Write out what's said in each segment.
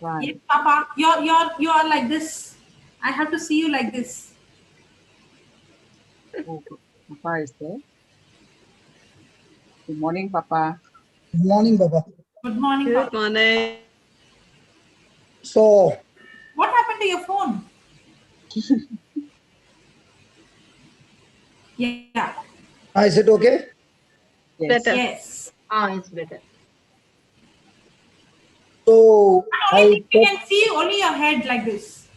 Right. Yes, Papa. You are like this. I have to see you like this. Okay. Papa is there. Good morning, Papa. Good morning, Baba. Good morning, Good Papa. morning. So, What happened to your phone? Yeah. is it okay? Yes. Better. Yes. It's better. So, But only thing we can see only your head like this.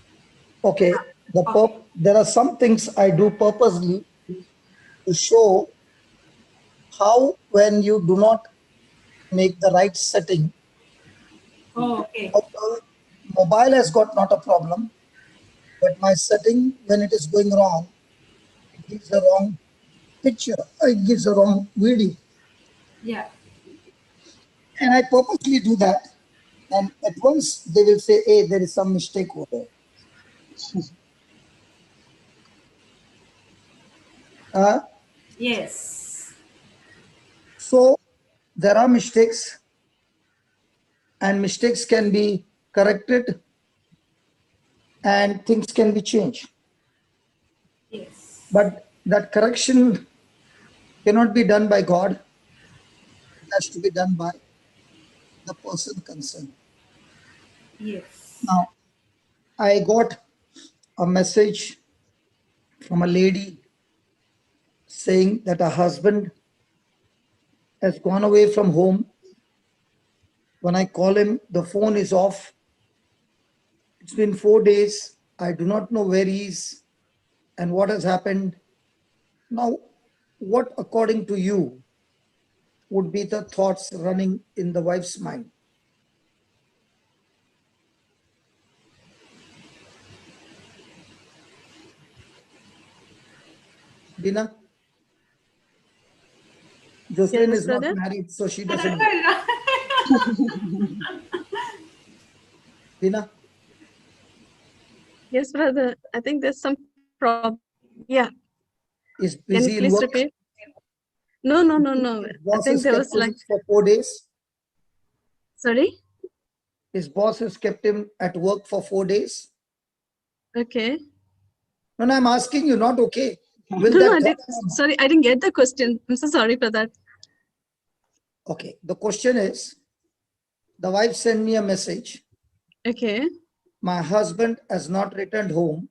okay. Okay. There are some things I do purposely to show how when you do not make the right setting, Oh, okay. the mobile has got not a problem, but my setting when it is going wrong, it gives the wrong picture. It gives the wrong video, Yeah. and I purposely do that. And at once they will say, "Hey, there is some mistake over there." Uh, Yes. so there are mistakes, and mistakes can be corrected, and things can be changed. Yes. But that correction cannot be done by God. It has to be done by the person concerned. Yes. Now, I got a message from a lady saying that her husband has gone away from home. When I call him, the phone is off. It's been 4 days. I do not know where he is and what has happened. Now, what, according to you, would be the thoughts running in the wife's mind? Dina? Jocelyn Yes, is not brother. married, so she That's doesn't know. why. Dina? Yes, brother. I think there's some problem. Yeah. Is Can you busy in please work. repeat? No. His I boss think has there kept was like, him for 4 days. sorry? His boss has kept him at work for 4 days. Okay. No, I'm asking you, not okay. Will No, that I thought did. come? Sorry, I didn't get the question. I'm so sorry for that. Okay, the question is, the wife sent me a message. Okay. My husband has not returned home.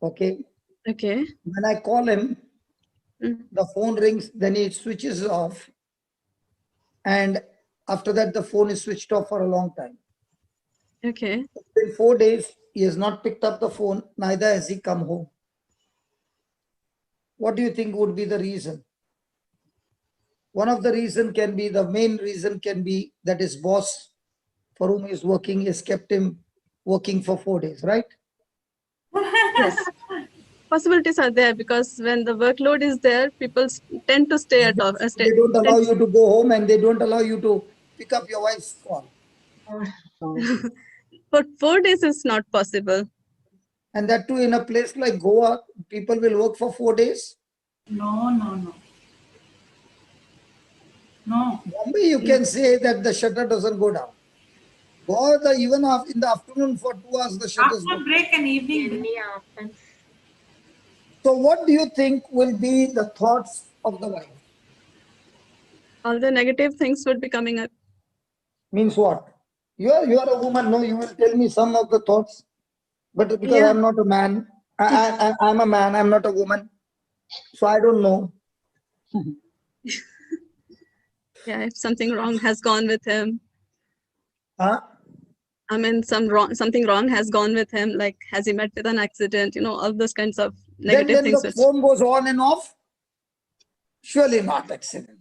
Okay. Okay. When I call him, Mm. the phone rings, then he switches off. And after that, the phone is switched off for a long time. Okay. In 4 days, he has not picked up the phone, neither has he come home. What do you think would be the reason? One of the reason can be, the main reason can be that his boss for whom he is working has kept him working for 4 days, right? Yes. Possibilities are there because when the workload is there, people tend to stay at office. They don't allow you to go home and they don't allow you to pick up your wife's call. For 4 days is not possible. And that too in a place like Goa, people will work for 4 days. No. Bombay, you can say that the shutter doesn't go down. Goa, even in the afternoon for 2 hours, the shutters go Afternoon down. break and evening break. So what do you think will be the thoughts of the wife? All the negative things would be coming up. Means what? You are a woman, no, you will tell me some of the thoughts. But because Yeah. I'm not a man, I'm a man, I'm not a woman. So I don't know. Yeah, if something wrong has gone with him. Huh? I mean, something wrong has gone with him. Like, has he met with an accident? All those kinds of negative Then things. the phone goes on and off. Surely not accident.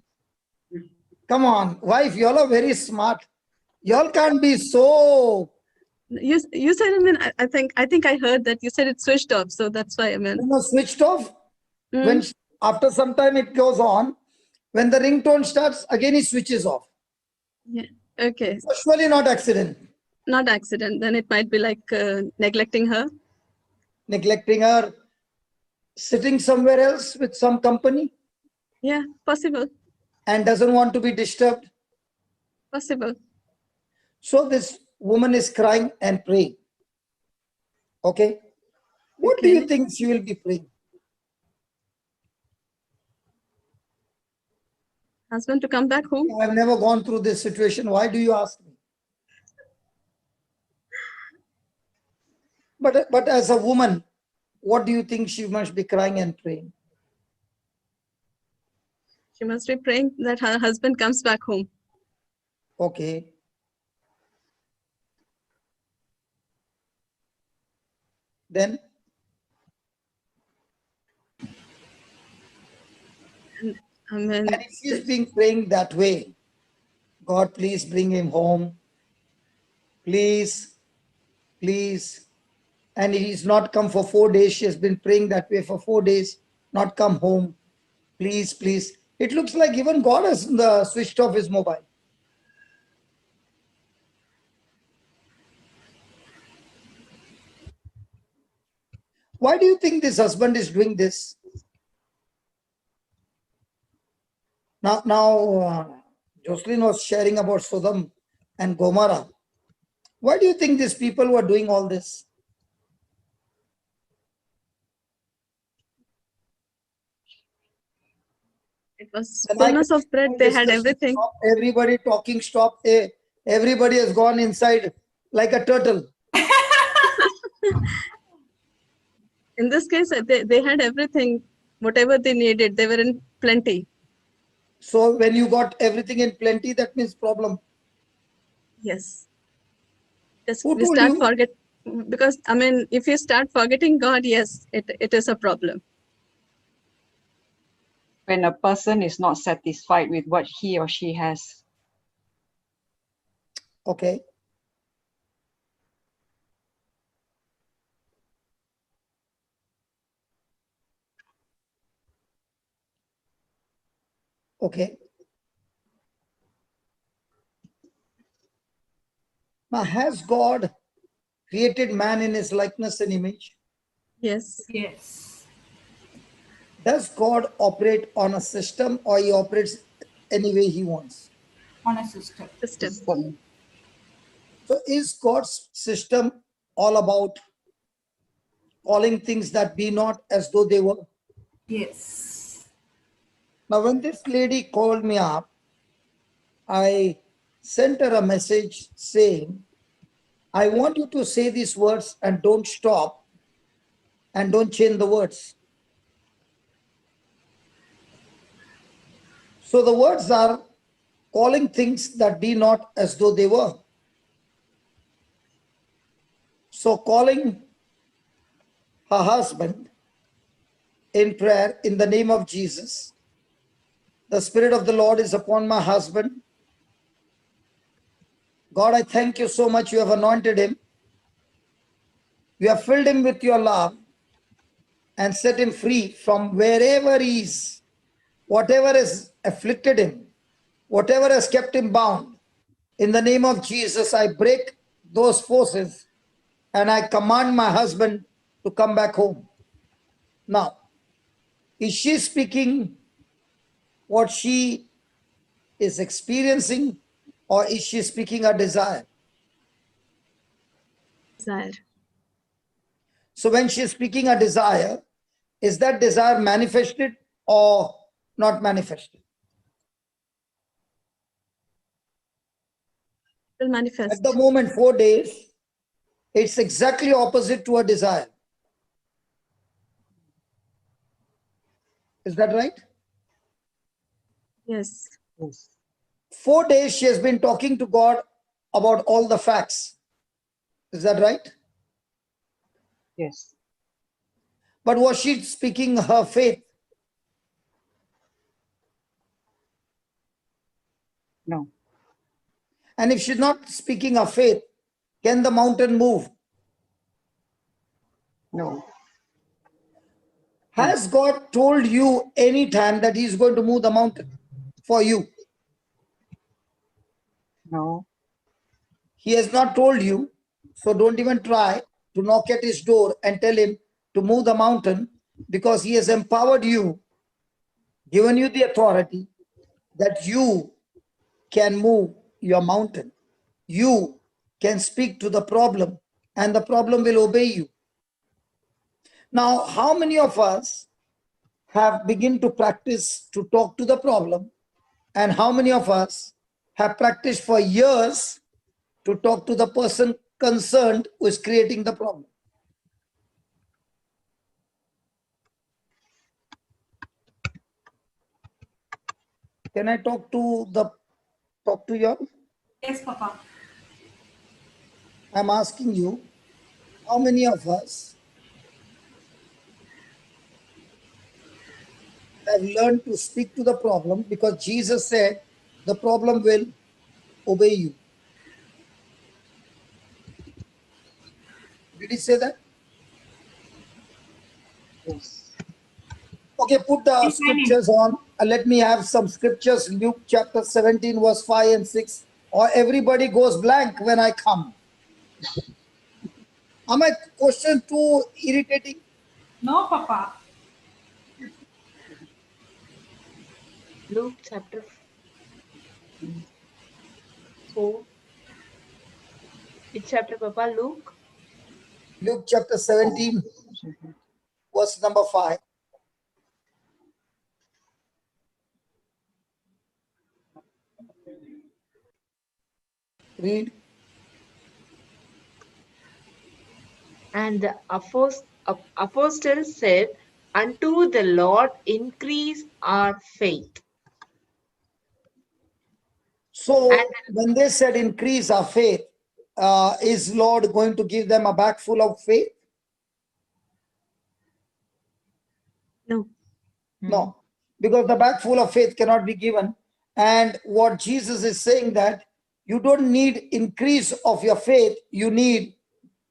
Come on, wife, you all are very smart. You all can't be so. You said, I mean, I think I heard that you said it switched off. So that's why, I mean. Switched off. When after some time it goes on, when the ringtone starts, again he switches off. Yeah. Okay. So surely not accident. Not accident. Then it might be like neglecting her. Neglecting her, sitting somewhere else with some company. Yeah, possible. And doesn't want to be disturbed. Possible. So this woman is crying and praying. Okay. What do Okay. you think she will be praying? Husband to come back home. I've never gone through this situation. Why do you ask me? But as a woman, what do you think she must be crying and praying? She must be praying that her husband comes back home. Okay. Then I mean, and if she's being praying that way, God, please bring him home. Please, please. And he's not come for 4 days. She has been praying that way for 4 days, not come home. Please, please. It looks like even God has switched off his mobile. Why do you think this husband is doing this? Now, Jocelyn was sharing about Sodom and Gomorrah. Why do you think these people were doing all this? it was The night fullness of bread. They had discussion everything. stopped, everybody talking stopped. Everybody has gone inside like a turtle. In this case, they had everything, whatever they needed. They were in plenty. So when you got everything in plenty, that means problem. Yes. Just Who we told start you? forget because I mean, if you start forgetting God, yes, it is a problem. When a person is not satisfied with what he or she has. Okay. Okay. Now, has God created man in his likeness and image? Yes. Yes. Does God operate on a system or he operates any way he wants? On a system. System. System. So is God's system all about calling things that be not as though they were? Yes. Now, when this lady called me up, I sent her a message saying, I want you to say these words and don't stop and don't change the words. So the words are calling things that be not as though they were. So calling her husband in prayer in the name of Jesus. The Spirit of the Lord is upon my husband. God, I thank you so much. You have anointed him. You have filled him with your love and set him free from wherever he is, whatever has afflicted him, whatever has kept him bound. In the name of Jesus, I break those forces and I command my husband to come back home. Now, is she speaking what she is experiencing or is she speaking a desire? Desire. So when she is speaking a desire, is that desire manifested or not manifested? Will manifest. At the moment, 4 days, it's exactly opposite to a desire. Is that right? Yes. Yes. 4 days she has been talking to God about all the facts. Is that right? Yes. But was she speaking her faith? No. And if she's not speaking her faith, can the mountain move? No. Has God told you any time that he's going to move the mountain for you? No. He has not told you, so don't even try to knock at his door and tell him to move the mountain, because he has empowered you, given you the authority that you can move your mountain. You can speak to the problem and the problem will obey you. Now, how many of us have begun to practice to talk to the problem, and how many of us have practiced for years to talk to the person concerned who is creating the problem? Can I talk to you all? Yes, Papa. I'm asking you, how many of us have learned to speak to the problem, because Jesus said the problem will obey you. Did he say that? Yes. Okay, put the Yes, I need. scriptures on. Let me have some scriptures. Luke chapter 17, verse 5 and 6. Or everybody goes blank when I come. Am I question too irritating? No, Papa. Luke chapter 4. Which chapter, Papa? Luke? Luke chapter 17, verse number 5. Read. And the apostle said, unto the Lord increase our faith. So And when they said increase our faith, is Lord going to give them a bag full of faith? no. No, because the bag full of faith cannot be given. And what Jesus is saying, that you don't need increase of your faith, you need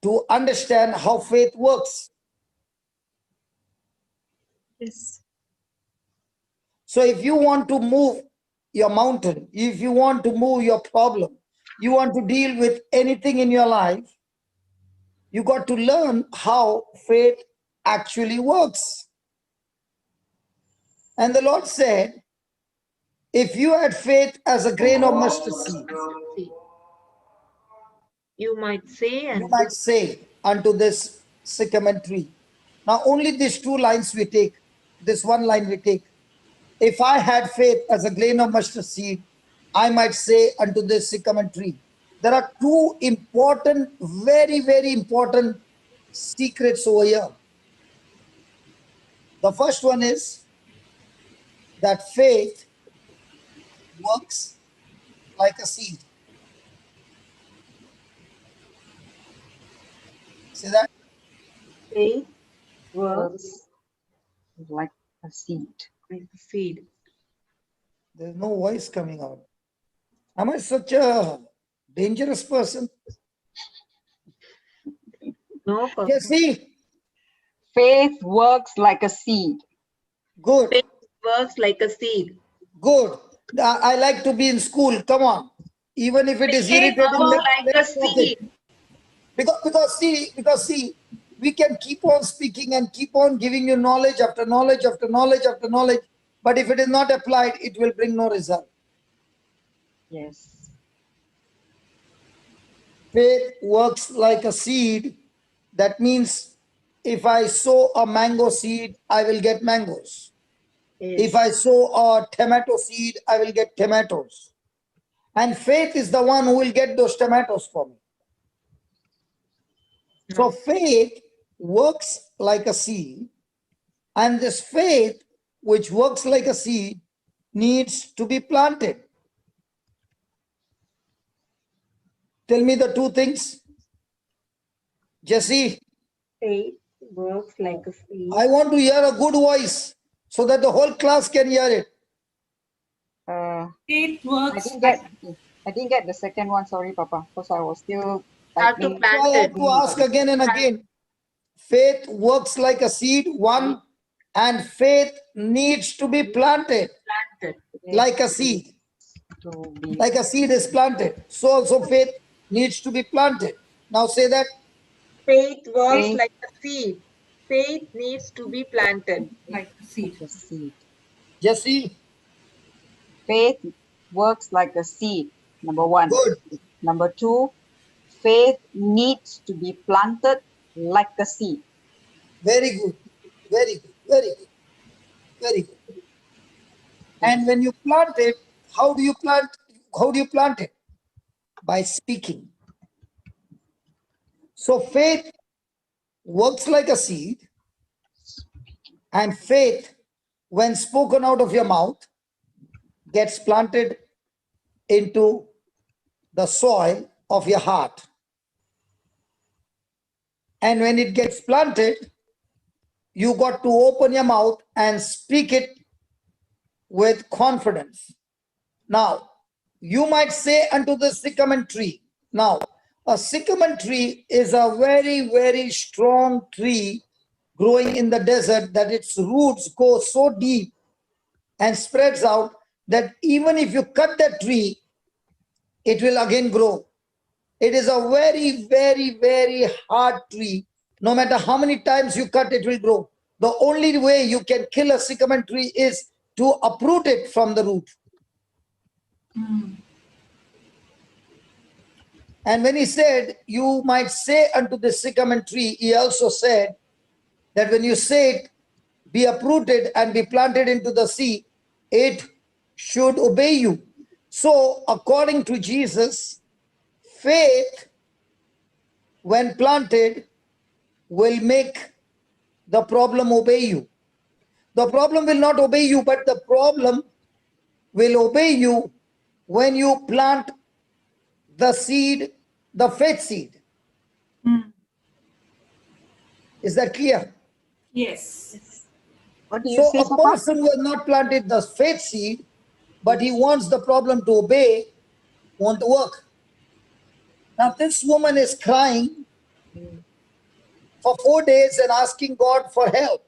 to understand how faith works. Yes. So if you want to move your mountain, if you want to move your problem, you want to deal with anything in your life, you got to learn how faith actually works. And the Lord said, if you had faith as a grain of mustard seed, You might say, you and might say unto this sycamore tree. Now only these two lines we take, this one line we take. If I had faith as a grain of mustard seed, I might say unto this sycamore tree. There are two important, very, very important secrets over here. The first one is that faith works like a seed. See that? faith works Works like a seed. like a seed. There's no voice coming out. Am I such a dangerous person? No, Papa. Yes, see? Faith works like a seed. Good, Faith works like a seed. good. I like to be in school. Come on. Even if it is Faith irritating, works like a let's talk it. seed. Because see, we can keep on speaking and keep on giving you knowledge after knowledge after knowledge after knowledge. But if it is not applied, it will bring no result. Yes. Faith works like a seed. That means if I sow a mango seed, I will get mangoes. Yes. If I sow a tomato seed, I will get tomatoes. And faith is the one who will get those tomatoes for me. So faith works like a seed, and this faith, which works like a seed, needs to be planted. Tell me the two things. Jesse, Faith works like a seed. I want to hear a good voice so that the whole class can hear it. Faith I works. didn't get the second one. Sorry, Papa, because I was still Start to typing. plant So I have it. to ask again and again. Faith works like a seed, one, and faith needs to be planted Planted. like a seed. To be Like a seed is planted, so also faith needs to be planted. Now say that. Faith works Faith. like a seed. Faith needs to be planted. Like a seed. a seed. Jesse, Faith works like a seed. Number one. good. Number two, faith needs to be planted like a seed. Very good. Very good. Very good. Very good. And when you plant it, how do you plant? How do you plant it? By speaking. So faith works like a seed, and faith, when spoken out of your mouth, gets planted into the soil of your heart. And when it gets planted, you got to open your mouth and speak it with confidence. Now, you might say unto the sycamore tree. Now, a sycamore tree is a very, very strong tree growing in the desert, that its roots go so deep and spreads out that even if you cut that tree, it will again grow. It is a very, very, very hard tree. No matter how many times you cut, it will grow. The only way you can kill a sycamore tree is to uproot it from the root. And when he said, you might say unto the sycamore tree, he also said that when you say it, be uprooted and be planted into the sea, it should obey you. So according to Jesus, faith, when planted, will make the problem obey you. The problem will not obey you, but the problem will obey you when you plant the seed, the faith seed. Is that clear? Yes. What do you So say, a Papa? person who has not planted the faith seed, but he wants the problem to obey, won't work. Now this woman is crying for 4 days and asking God for help.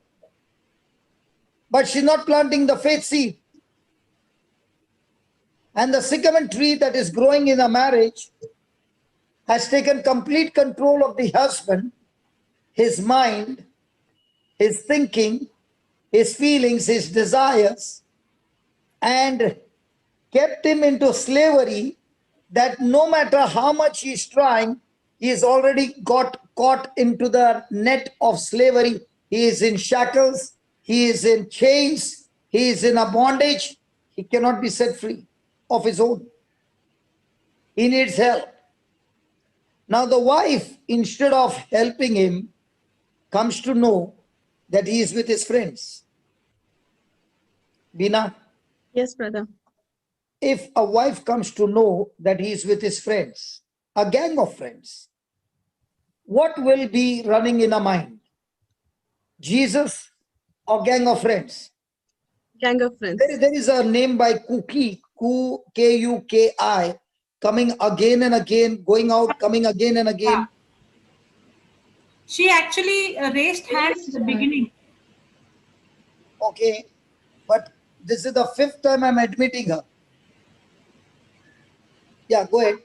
But she's not planting the faith seed. And the sycamore tree that is growing in a marriage has taken complete control of the husband, his mind, his thinking, his feelings, his desires, and kept him into slavery, that no matter how much he's trying, he's already got caught into the net of slavery. He is in shackles, he is in chains, he is in a bondage. He cannot be set free of his own. He needs help. Now the wife, instead of helping him, comes to know that he is with his friends. Bina, Yes, brother. if a wife comes to know that he is with his friends, a gang of friends, what will be running in her mind? Jesus or gang of friends? Gang of friends. There is a name by Kuki, Kuki, coming again and again, going out, coming again and again. She actually raised hands in the beginning. Okay, but this is the 5th time I'm admitting her. Yeah, go ahead.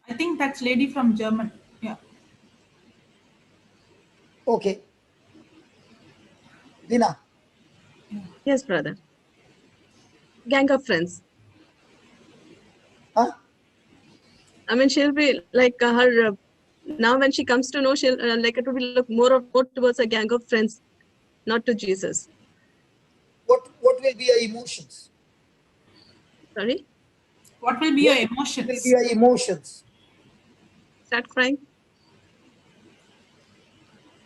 I think that's lady from German. Yeah. Okay. Dina. Yes, brother. Gang of friends. Huh? I mean, she'll be like her. Now, when she comes to know, she'll like it will look more towards a gang of friends, not to Jesus. What will be your emotions? Sorry. What will be your What will emotions? be your emotions? Start crying.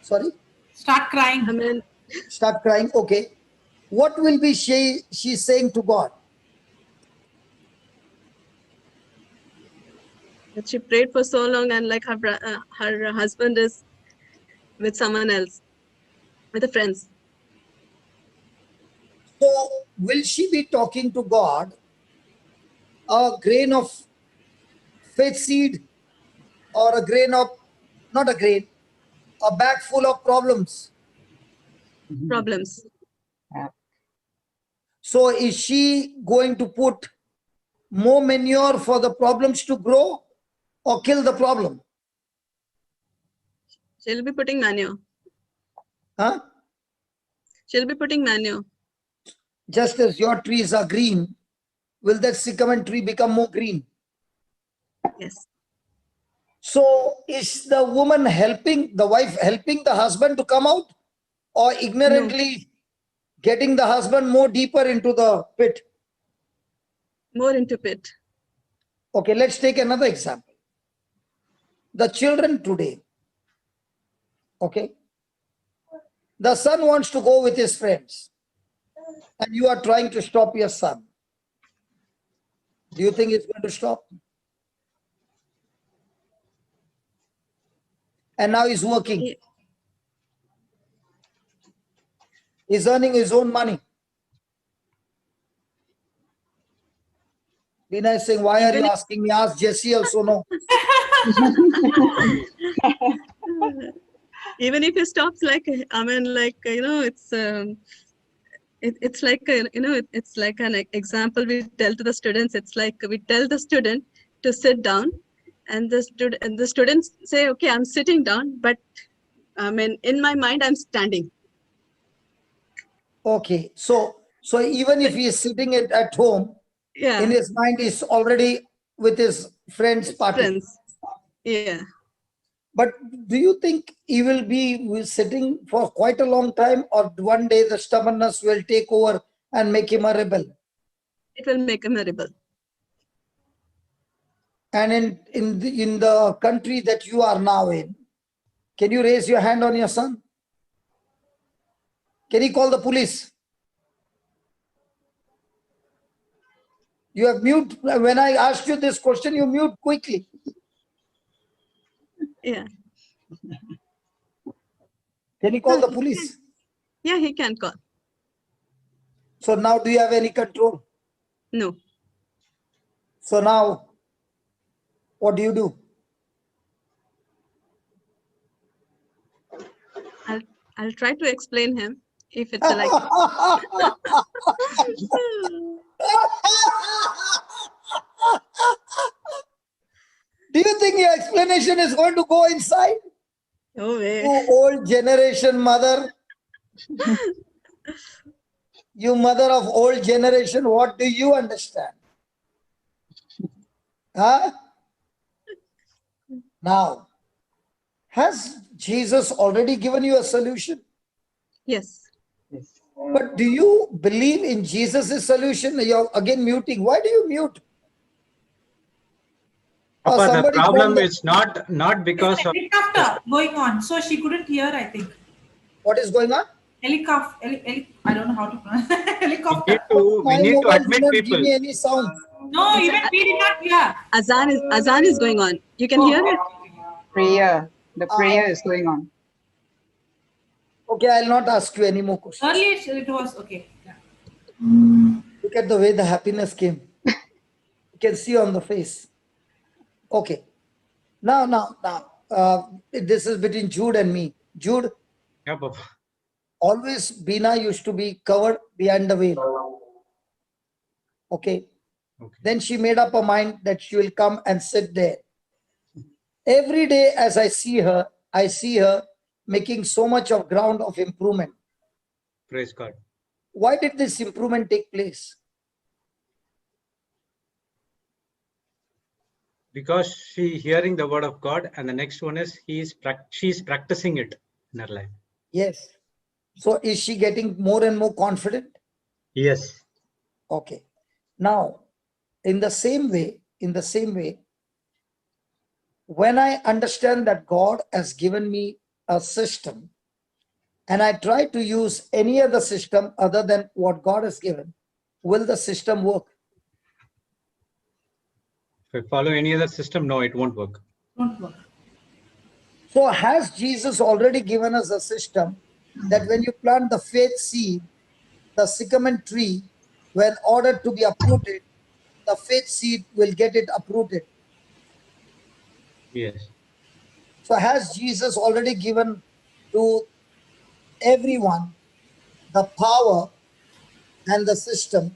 Sorry? Start crying. I mean, Start crying. Okay. What will be she's saying to God? that she prayed for so long, and like her husband is with someone else, with the friends. So will she be talking to God a grain of faith seed, or a grain of, not a grain, a bag full of problems? Problems. So is she going to put more manure for the problems to grow, or kill the problem? She'll be putting manure. Huh? She'll be putting manure. Just as your trees are green, will that sycamore tree become more green? Yes. So is the woman helping, the wife helping the husband to come out, or ignorantly getting the husband more deeper into the pit? More into pit. Okay, let's take another example. The children today, okay, the son wants to go with his friends and you are trying to stop your son. Do you think he's going to stop? And now he's working. Yeah. He's earning his own money. Bina is saying, why are you asking me? Ask Jesse also, no. Even if he stops, like, I mean, like, it's like, it's like an example we tell to the students. It's like we tell the student to sit down, and the students say, okay, I'm sitting down, but I mean, in my mind, I'm standing. Okay, so even if he is sitting at home, Yeah. in his mind he's already with his friends party. Friends. Yeah. But do you think he will be sitting for quite a long time, or one day the stubbornness will take over and make him a rebel? It will make him a rebel. And in the country that you are now in, can you raise your hand on your son? Can he call the police? You have mute. When I asked you this question, you mute quickly. Yeah. Can he call the police? Yeah, he can call. So now do you have any control? No. So now, what do you do? I'll try to explain him if it's like. Do you think your explanation is going to go inside? No way. You old generation mother. You mother of old generation, what do you understand? Huh? Now, has Jesus already given you a solution? Yes. But do you believe in Jesus' solution? You're again muting. Why do you mute? Or Papa, the somebody problem from the- is not because of Helicopter going on, so she couldn't hear, I think. What is going on? Helicopter. I don't know how to pronounce we helicopter. My need to mobile admit did not give people. me any sound. No, even we did not hear. Azan is going on. You can hear it? Prayer. The prayer is going on. Okay, I'll not ask you any more questions. Earlier it was okay. Yeah. Look at the way the happiness came. You can see on the face. Okay. Now, this is between Jude and me. Jude, Yeah, Papa. always Bina used to be covered behind the veil. Okay. Okay. Then she made up her mind that she will come and sit there. Every day as I see her making so much of ground of improvement. Praise God. Why did this improvement take place? Because she hearing the word of God, and the next one is she's practicing it in her life. Yes. So is she getting more and more confident? Yes. Okay. Now, in the same way, when I understand that God has given me a system and I try to use any other system other than what God has given, will the system work? If I follow any other system, no, it won't work. Don't work. So has Jesus already given us a system that when you plant the faith seed, the sycamore tree, when ordered to be uprooted, the faith seed will get it uprooted. Yes. So has Jesus already given to everyone the power and the system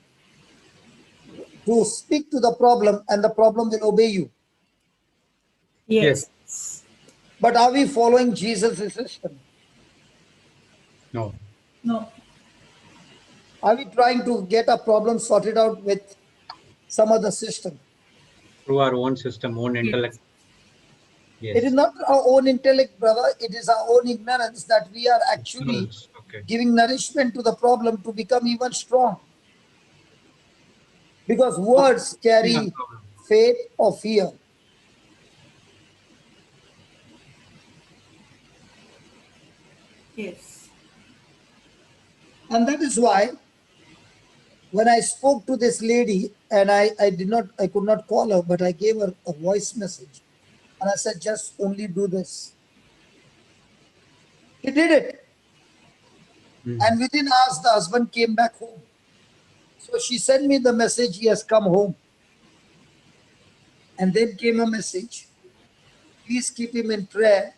to speak to the problem, and the problem will obey you? Yes. But are we following Jesus' system? No. No. Are we trying to get a problem sorted out with some other system? Through our own system, own intellect. It is Yes. not our own intellect, brother. It is our own ignorance that we are actually Ignorance. Okay. giving nourishment to the problem to become even strong. Because words Yeah, carry problem. faith or fear. Yes. And that is why when I spoke to this lady, and I could not call her, but I gave her a voice message. And I said, just only do this. He did it. And within hours, the husband came back home. So she sent me the message, he has come home. And then came a message, please keep him in prayer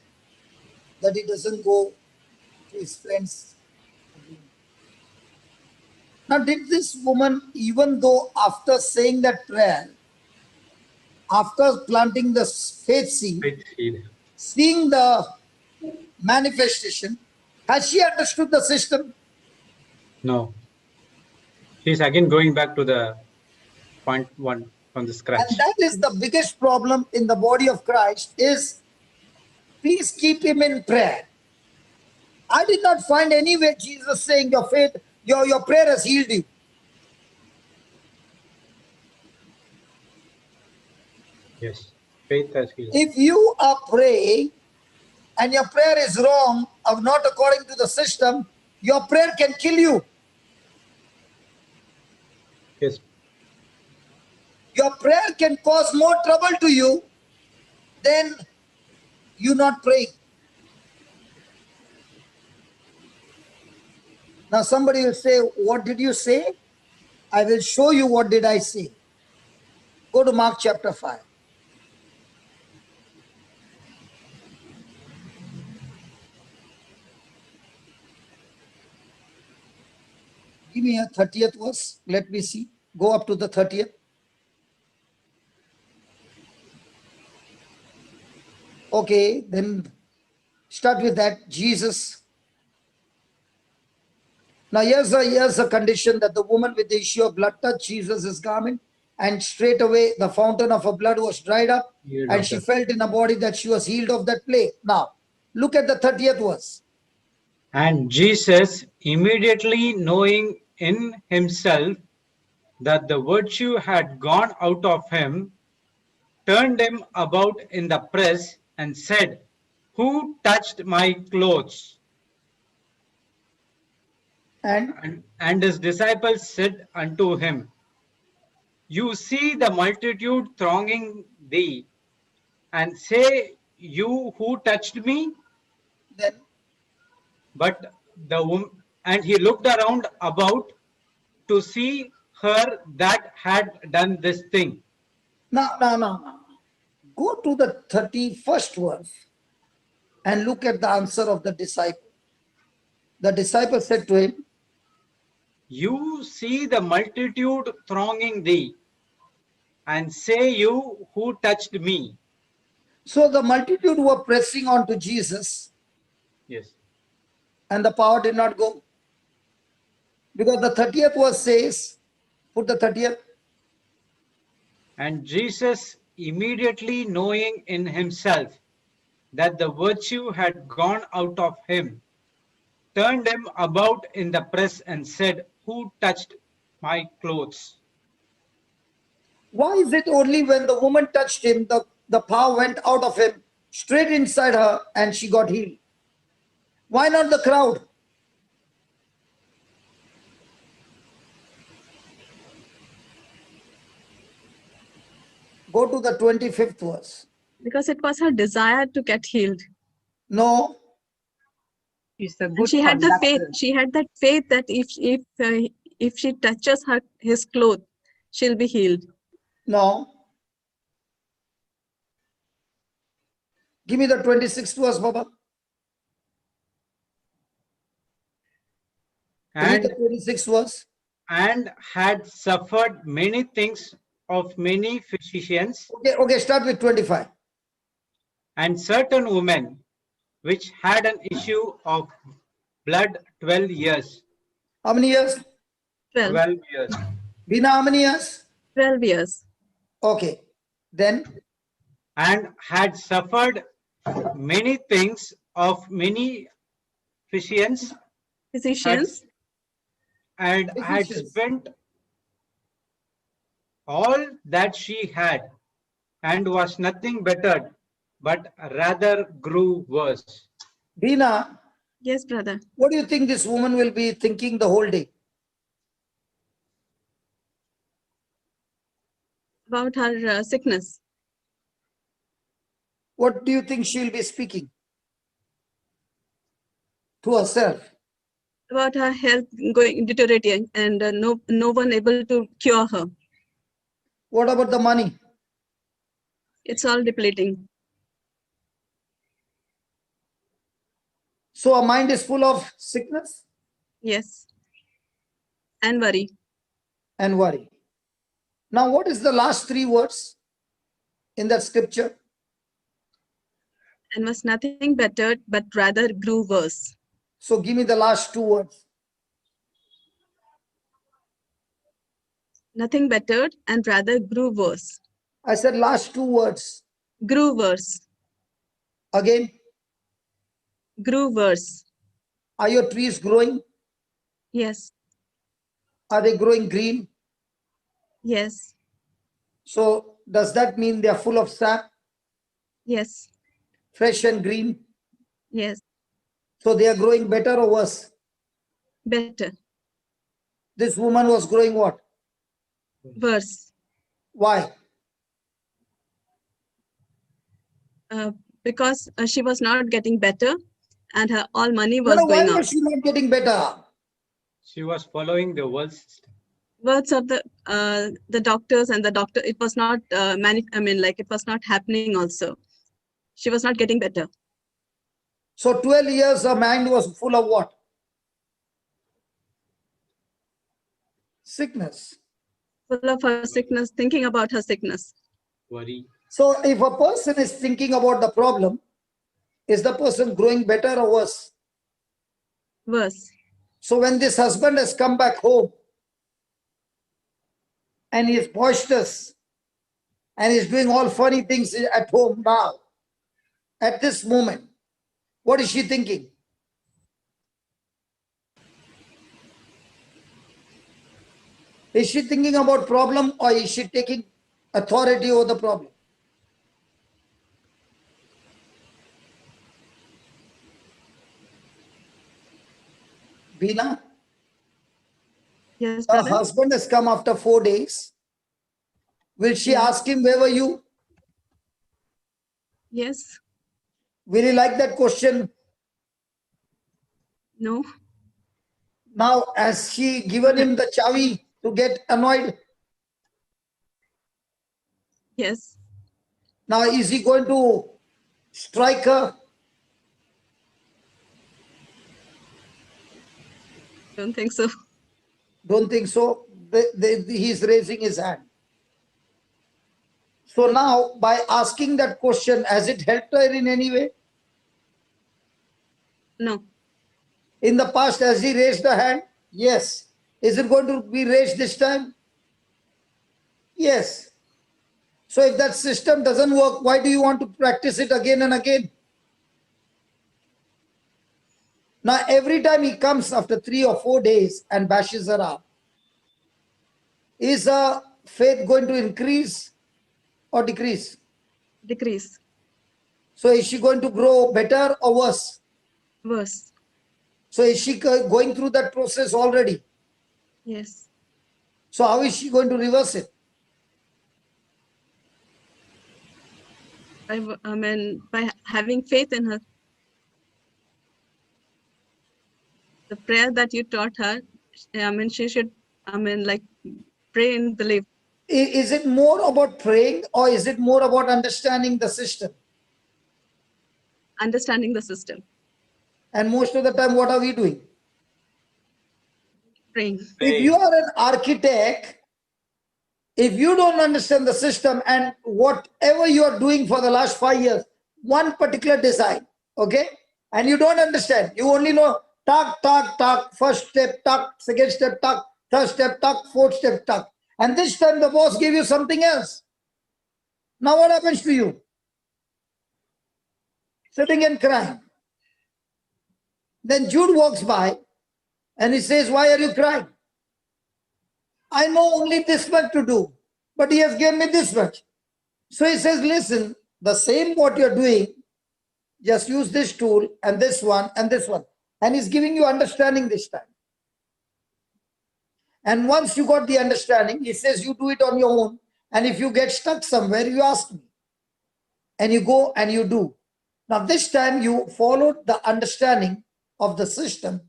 that he doesn't go to his friends again. Now, did this woman, even though after saying that prayer, after planting the faith seed, Faith seed. seeing the manifestation, has she understood the system? No. She's again going back to the point one from the scratch. And that is the biggest problem in the body of Christ is, please keep him in prayer. I did not find anywhere Jesus saying your faith, your prayer has healed you. Yes. Faith has healed. If you are praying and your prayer is wrong or not according to the system, your prayer can kill you. Yes. Your prayer can cause more trouble to you than you not praying. Now somebody will say, what did you say? I will show you what did I say. Go to Mark chapter 5. Give me a 30th verse. Let me see. Go up to the 30th. Okay, then start with that. Jesus. Now here's a condition that the woman with the issue of blood touched Jesus' garment, and straight away the fountain of her blood was dried up, Healed and of she that. felt in her body that she was healed of that plague. Now, look at the 30th verse. And Jesus, immediately knowing in himself that the virtue had gone out of him, turned him about in the press and said, who touched my clothes? And his disciples said unto him, you see the multitude thronging thee, and say you, who touched me? Then, But and he looked around about to see her that had done this thing. now. Go to the 31st verse and look at the answer of the disciple. The disciple said to him, You see the multitude thronging thee, and say you, who touched me? so the multitude were pressing on to Jesus, Yes. and the power did not go. Because the 30th verse says, put the 30th. And Jesus, immediately knowing in himself that the virtue had gone out of him, turned him about in the press and said, who touched my clothes? Why is it only when the woman touched him, the power went out of him, straight inside her, and she got healed? Why not the crowd? Go to the 25th verse. Because it was her desire to get healed. No, It's a And good she had the faith. conductor. She had that faith that if she touches his cloth, she'll be healed. no. Give me the 26th verse, Baba. Read the And 26th verse. and had suffered many things of many physicians, Okay, start with 25. and certain women which had an issue of blood 12 years. How many years? 12. 12 years. Bina, how many years? 12 years. Okay. Then, And had suffered many things of many physicians Physicians and had Physicians. spent all that she had and was nothing better, but rather grew worse. Dina, Yes, brother. what do you think this woman will be thinking the whole day? About her sickness. What do you think she will be speaking to herself? About her health going deteriorating and no one able to cure her. What about the money? It's all depleting. So her mind is full of sickness Yes. And worry. and worry. Now, what is the last 3 words in that scripture? And was nothing better, but rather grew worse. So give me the last 2 words. Nothing bettered and rather grew worse. I said last 2 words. Grew worse. Again, Grew worse. are your trees growing? Yes. Are they growing green? Yes. So does that mean they are full of sap, Yes. fresh and green? Yes. So they are growing better or worse? Better. This woman was growing what? Worse. Why? Because she was not getting better and her all money No, was why going out. was she not getting better? She was following the world system. Words of the doctors and the doctor, it was not it was not happening also. She was not getting better. So 12 years her mind was full of what? Sickness. Full of her sickness, thinking about her sickness. Worry. So if a person is thinking about the problem, is the person growing better or worse? Worse. So when this husband has come back home and he is boisterous and is doing all funny things at home now, at this moment, what is she thinking? Is she thinking about problem or is she taking authority over the problem? Veena, Yes, her brother. husband has come after 4 days. Will she Yes. ask him, where were you? Yes. Will he like that question? No. Now, has she given him the chavi to get annoyed? Yes. Now, is he going to strike her? Don't think so. Don't think so. He's raising his hand. So now, by asking that question, has it helped her in any way? No. In the past, has he raised a hand? Yes. Is it going to be raised this time? Yes. So if that system doesn't work, why do you want to practice it again and again? Now, every time he comes after 3 or 4 days and bashes her up, is her faith going to increase or decrease? Decrease. So is she going to grow better or worse? Worse. So is she going through that process already? Yes. So how is she going to reverse it? By having faith in her. The prayer that you taught her, she should, pray and believe. Is it more about praying or is it more about understanding the system? Understanding the system. And most of the time, what are we doing? Praying. If you are an architect, if you don't understand the system and whatever you are doing for the last 5 years, one particular design, okay, and you don't understand, you only know tuck, tuck, tuck, first step, tuck, second step, tuck, third step, tuck, fourth step, tuck. And this time the boss gave you something else. Now what happens to you? sitting and crying. Then Jude walks by and he says, why are you crying? I know only this much to do, but he has given me this much. So he says, listen, the same what you're doing, just use this tool and this one and this one. And he's giving you understanding this time. And once you got the understanding, he says you do it on your own. And if you get stuck somewhere, you ask me. And you go and you do. Now this time you followed the understanding of the system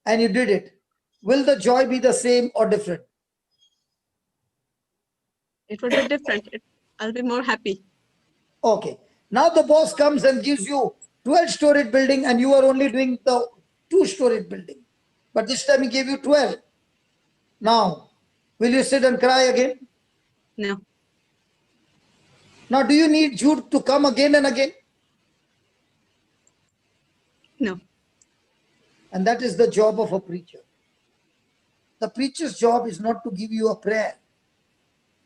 and you did it. Will the joy be the same or different? It would be different. I'll be more happy. Okay. Now the boss comes and gives you 12-storied building and you are only doing the 2-storied building. But this time he gave you 12. Now, will you sit and cry again? No. Now, do you need Jude to come again and again? No. And that is the job of a preacher. The preacher's job is not to give you a prayer.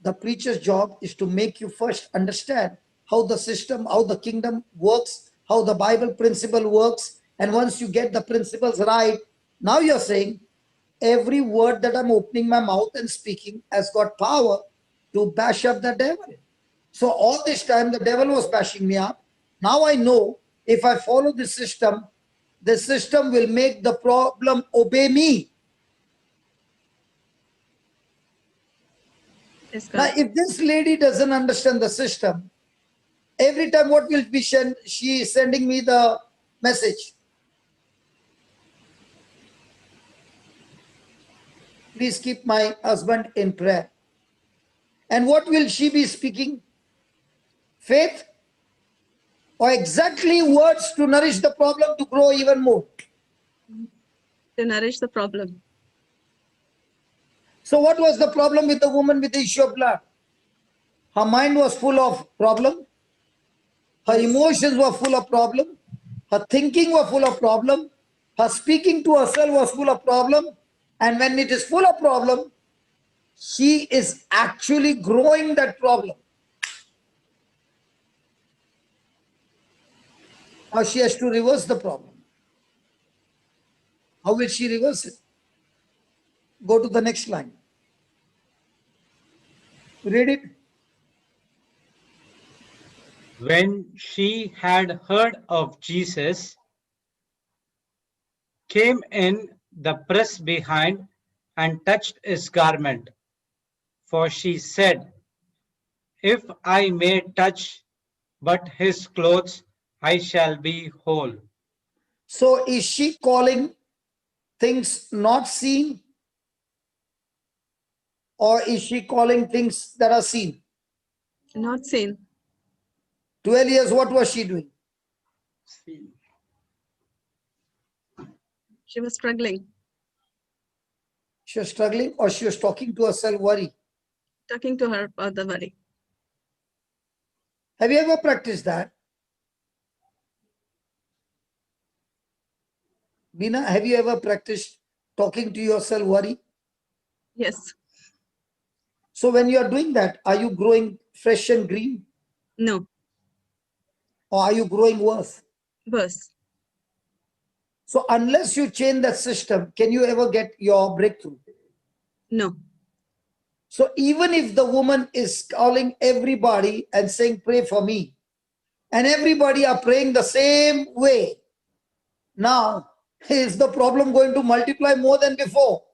The preacher's job is to make you first understand how the system, how the kingdom works, how the Bible principle works. And once you get the principles right, now you're saying, every word that I'm opening my mouth and speaking has got power to bash up the devil. So all this time the devil was bashing me up. Now I know if I follow the system will make the problem obey me. Yes, Now, God. if this lady doesn't understand the system, every time what will be she is sending me the message. Please keep my husband in prayer. And what will she be speaking? Faith? Or exactly words to nourish the problem to grow even more? To nourish the problem. So what was the problem with the woman with the issue of blood? Her mind was full of problem. Her Yes. emotions were full of problem. Her thinking was full of problem. Her speaking to herself was full of problem. And when it is full of problem, she is actually growing that problem. Now she has to reverse the problem. How will she reverse it? Go to the next line. Read it. When she had heard of Jesus, came in the press behind and touched his garment. For she said, if I may touch but his clothes, I shall be whole. So is she calling things not seen? Or is she calling things that are seen? Not seen. 12 years, what was she doing? She was struggling. She was struggling or she was talking to herself, worry. Talking to her about the worry. Have you ever practiced that? Bina, have you ever practiced talking to yourself, worry? Yes. So when you are doing that, are you growing fresh and green? No. Or are you growing worse? Worse. So unless you change that system, can you ever get your breakthrough? No. So even if the woman is calling everybody and saying, pray for me, and everybody are praying the same way, now is the problem going to multiply more than before?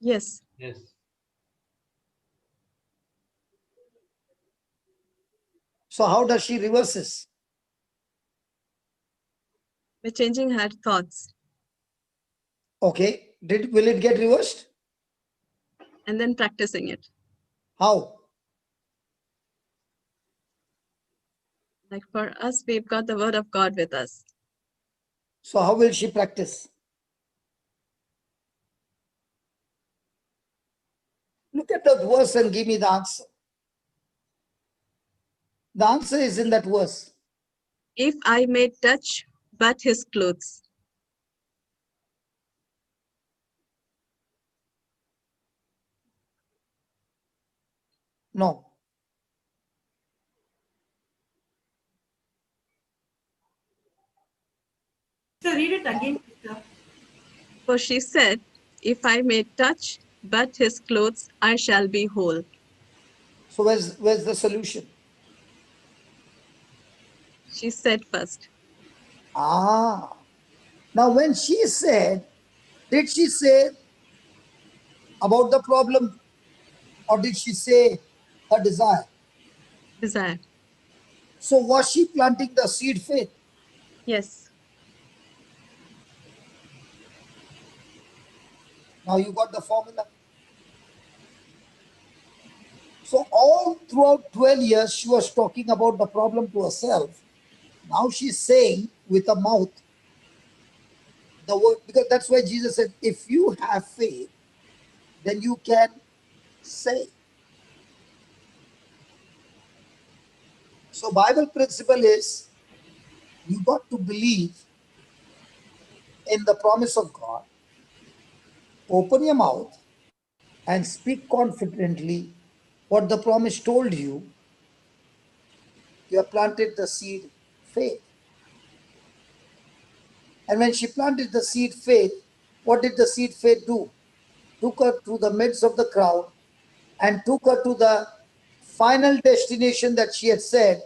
Yes. Yes. So how does she reverse this? By changing her thoughts. Okay, will it get reversed? And then practicing it. How? Like for us, we've got the word of God with us. So how will she practice? Look at that verse and give me the answer. The answer is in that verse. If I may touch but his clothes. No. read it again, sister. For she said, if I may touch but his clothes, I shall be whole. So where's the solution? She said first. Ah, now when she said, did she say about the problem or did she say her desire? Desire. So was she planting the seed faith? Yes. Now you got the formula. So all throughout 12 years, she was talking about the problem to herself. Now she's saying with her mouth the word, because that's why Jesus said, if you have faith, then you can say. So Bible principle is you got to believe in the promise of God, open your mouth and speak confidently what the promise told you. You have planted the seed faith. And when she planted the seed faith, what did the seed faith do? Took her to the midst of the crowd and took her to the final destination that she had said,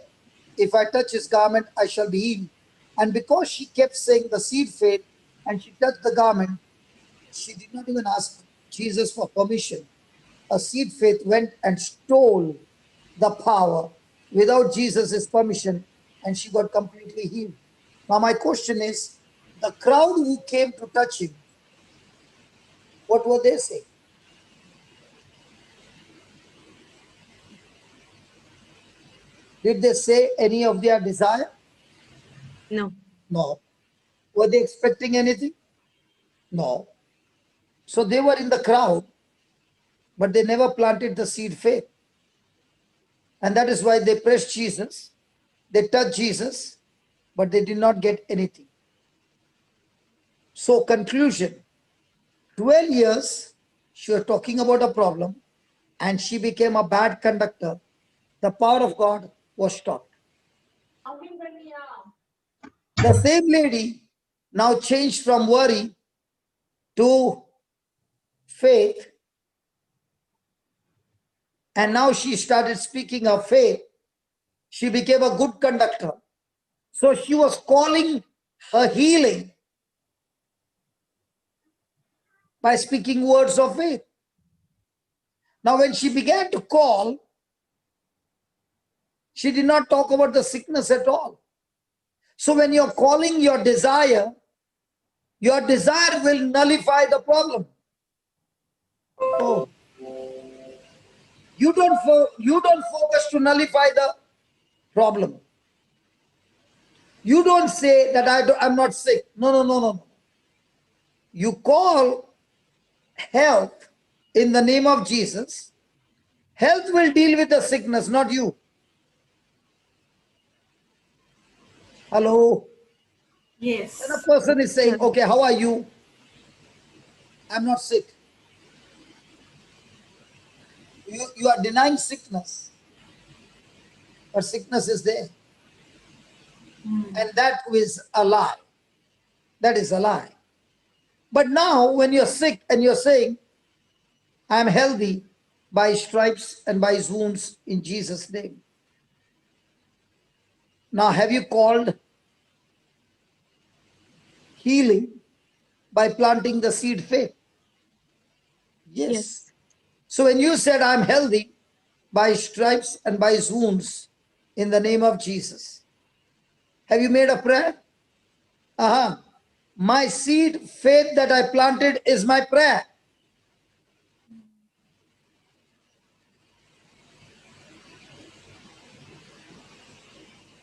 if I touch his garment, I shall be healed. And because she kept saying the seed faith and she touched the garment, she did not even ask Jesus for permission. A seed faith went and stole the power without Jesus' permission and she got completely healed. Now my question is, the crowd who came to touch him, what were they saying? Did they say any of their desire? No. No. Were they expecting anything? No. So they were in the crowd, but they never planted the seed faith. And that is why they pressed Jesus. They touched Jesus, but they did not get anything. So conclusion, 12 years, she was talking about a problem and she became a bad conductor. The power of God was stopped. The same lady now changed from worry to faith. And now she started speaking of faith. She became a good conductor. So she was calling her healing by speaking words of faith. Now when she began to call, she did not talk about the sickness at all. So when you're calling your desire will nullify the problem. Oh. You don't focus to nullify the problem. You don't say that I'm not sick. No. You call health in the name of Jesus. Health will deal with the sickness, not you. Hello? Yes. When a person is saying, okay, how are you? I'm not sick. You are denying sickness. But sickness is there. And that is a lie. That is a lie. But now when you're sick and you're saying, I'm healthy by his stripes and by his wounds in Jesus' name. Now have you called healing by planting the seed faith? Yes. So when you said, I'm healthy by his stripes and by his wounds in the name of Jesus, have you made a prayer? My seed faith that I planted is my prayer.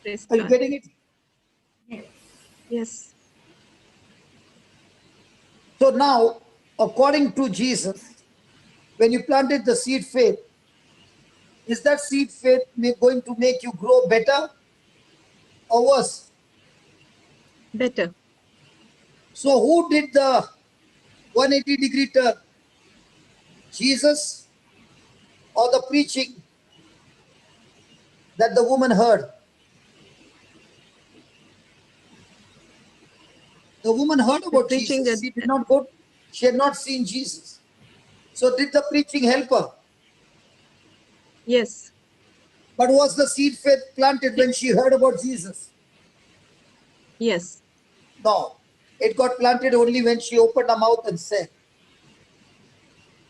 Praise Are you God. getting it? Yes. Yes. So now, according to Jesus, when you planted the seed faith, is that seed faith going to make you grow better or worse? Better. So who did the 180-degree turn? Jesus or the preaching that the woman heard? The woman heard about preaching Jesus. that- She did not go. She had not seen Jesus. So did the preaching help her? Yes. But was the seed faith planted when she heard about Jesus? Yes. No. It got planted only when she opened her mouth and said.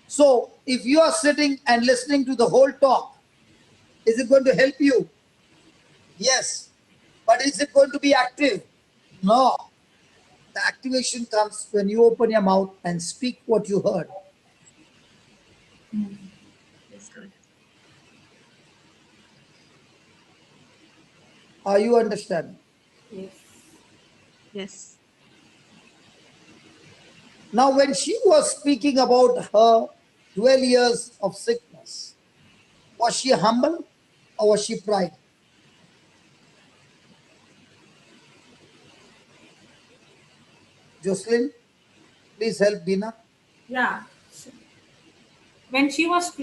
So if you are sitting and listening to the whole talk, is it going to help you? Yes. But is it going to be active? No. The activation comes when you open your mouth and speak what you heard. Yes, God. Are you understanding? Yes. Yes. Now, when she was speaking about her 12 years of sickness, was she humble or was she pride? Jocelyn, please help Dina. Yeah. When she was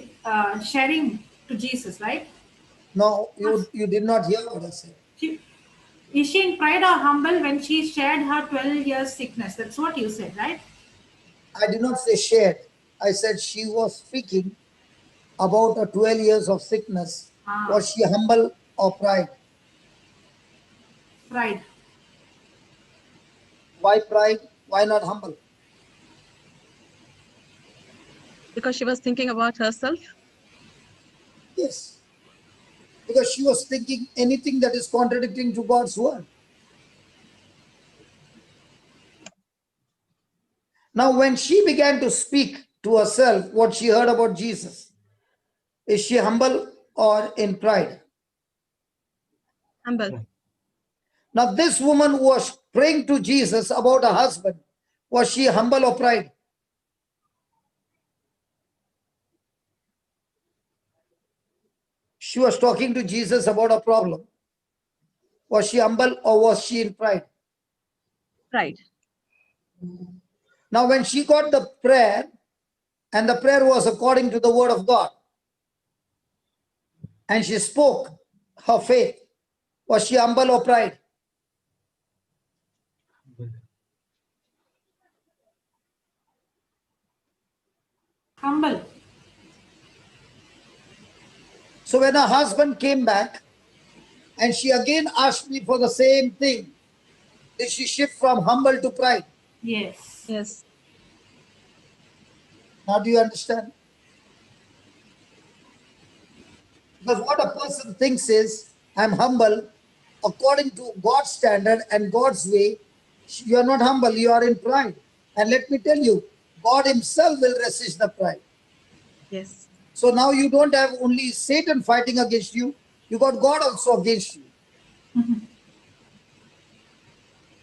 sharing to Jesus, right? No, you did not hear what I said. She, is she in pride or humble when she shared her 12 years sickness? That's what you said, right? I did not say shared. I said she was speaking about her 12 years of sickness. Ah. Was she humble or pride? Pride. Why pride? Why not humble? Because she was thinking about herself. Yes. Because she was thinking anything that is contradicting to God's word. Now, when she began to speak to herself what she heard about Jesus, is she humble or in pride? Humble. Now, this woman who was praying to Jesus about her husband, was she humble or pride? She was talking to Jesus about a problem. Was she humble or was she in pride? Pride. Now, when she got the prayer, and the prayer was according to the word of God, and she spoke her faith, was she humble or pride? Humble. So when her husband came back, and she again asked me for the same thing, did she shift from humble to pride? Yes. Yes. Now do you understand? Because what a person thinks is, I'm humble according to God's standard and God's way. You are not humble, you are in pride. And let me tell you, God himself will resist the pride. Yes. So now you don't have only Satan fighting against you, you got God also against you.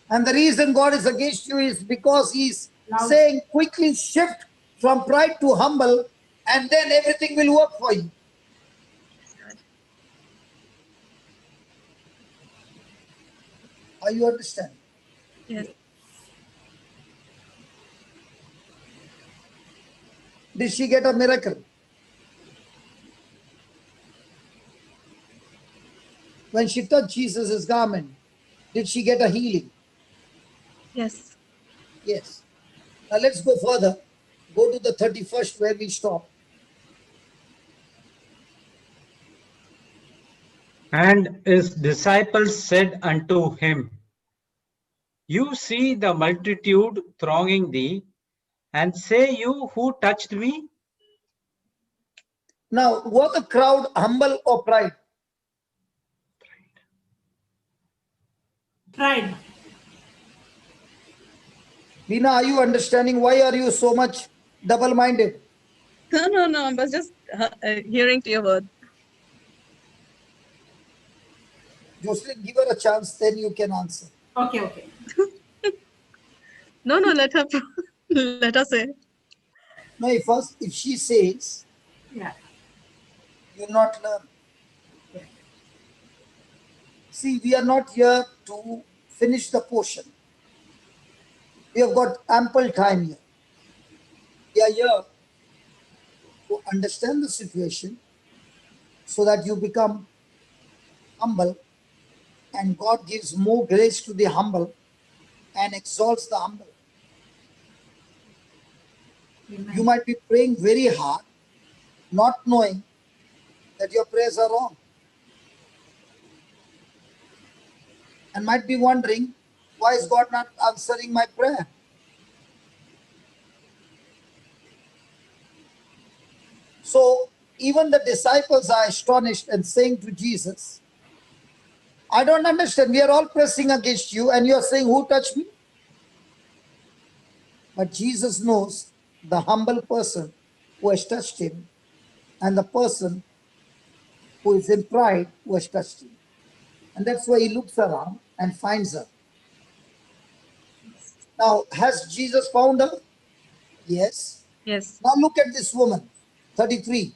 And the reason God is against you is because he's Loud. saying quickly shift from pride to humble, and then everything will work for you. Yes, God. Are you understanding? Yes. Did she get a miracle? When she touched Jesus' garment, did she get a healing? Yes. Yes. Now let's go further. Go to the 31st where we stop. And his disciples said unto him, You see the multitude thronging thee, and say you, Who touched me? Now, was the crowd humble or pride? Pride. Veena, are you understanding? Why are you so much double-minded? No. I was just hearing to your word. Jocelyn, give her a chance, then you can answer. Okay, okay. No, let her let her say. Now, if she says, Yeah. you'll not learn. See, we are not here to finish the portion. We have got ample time here. We are here to understand the situation so that you become humble, and God gives more grace to the humble and exalts the humble. Amen. You might be praying very hard, not knowing that your prayers are wrong. And might be wondering, why is God not answering my prayer? So even the disciples are astonished and saying to Jesus, I don't understand. We are all pressing against you and you are saying, who touched me? But Jesus knows the humble person who has touched him and the person who is in pride who has touched him. And that's why he looks around and finds her. Now, has Jesus found her? Yes. Yes. Now look at this woman, 33.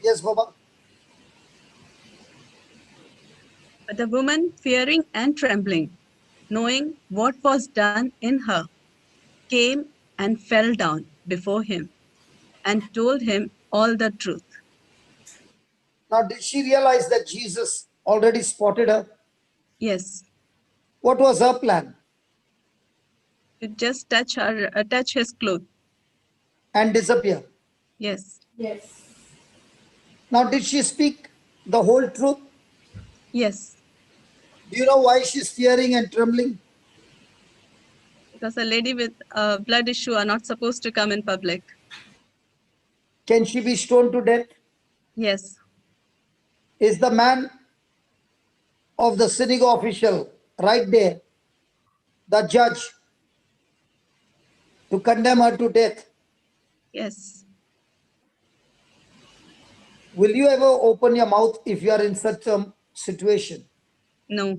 Yes, Baba. But the woman, fearing and trembling, knowing what was done in her, came and fell down before him and told him all the truth. Now, did she realize that Jesus already spotted her? Yes, What was her plan? to just touch his cloth. And disappear. Yes, Yes. Now, did she speak the whole truth? yes, Do you know why she's fearing and trembling? because a lady with a blood issue are not supposed to come in public. Can she be stoned to death? Yes, Is the man of the synagogue official right there, the judge, to condemn her to death? yes, Will you ever open your mouth if you are in such a situation? no,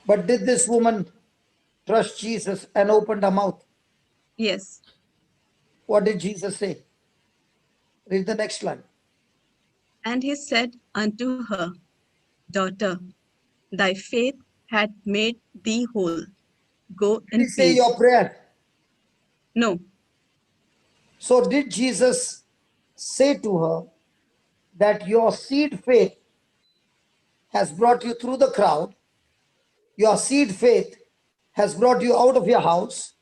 But did this woman trust Jesus and opened her mouth? yes. What did Jesus say? Read the next line. And he said unto her, Daughter, thy faith hath made thee whole. Go Did he in say peace. your prayer? No, So did Jesus say to her that your seed faith has brought you through the crowd, your seed faith has brought you out of your house,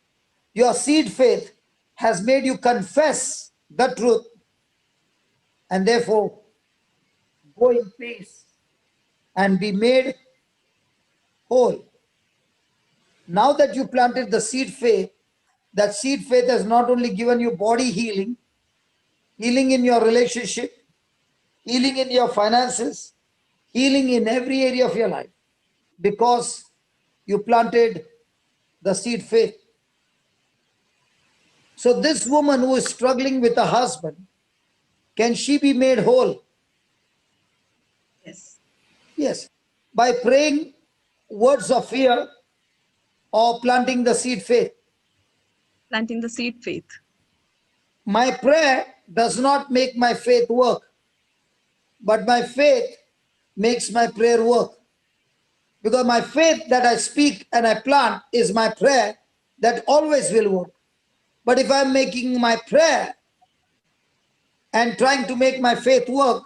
your seed faith has made you confess the truth, and therefore go in peace and be made whole. Now that you planted the seed faith, that seed faith has not only given you body healing, healing in your relationship, healing in your finances, healing in every area of your life, because you planted the seed faith. So this woman who is struggling with a husband, can she be made whole? yes, Yes. By praying words of fear or planting the seed faith. planting the seed faith. My prayer does not make my faith work, but my faith makes my prayer work. Because my faith that I speak and I plant is my prayer that always will work. But if I'm making my prayer and trying to make my faith work,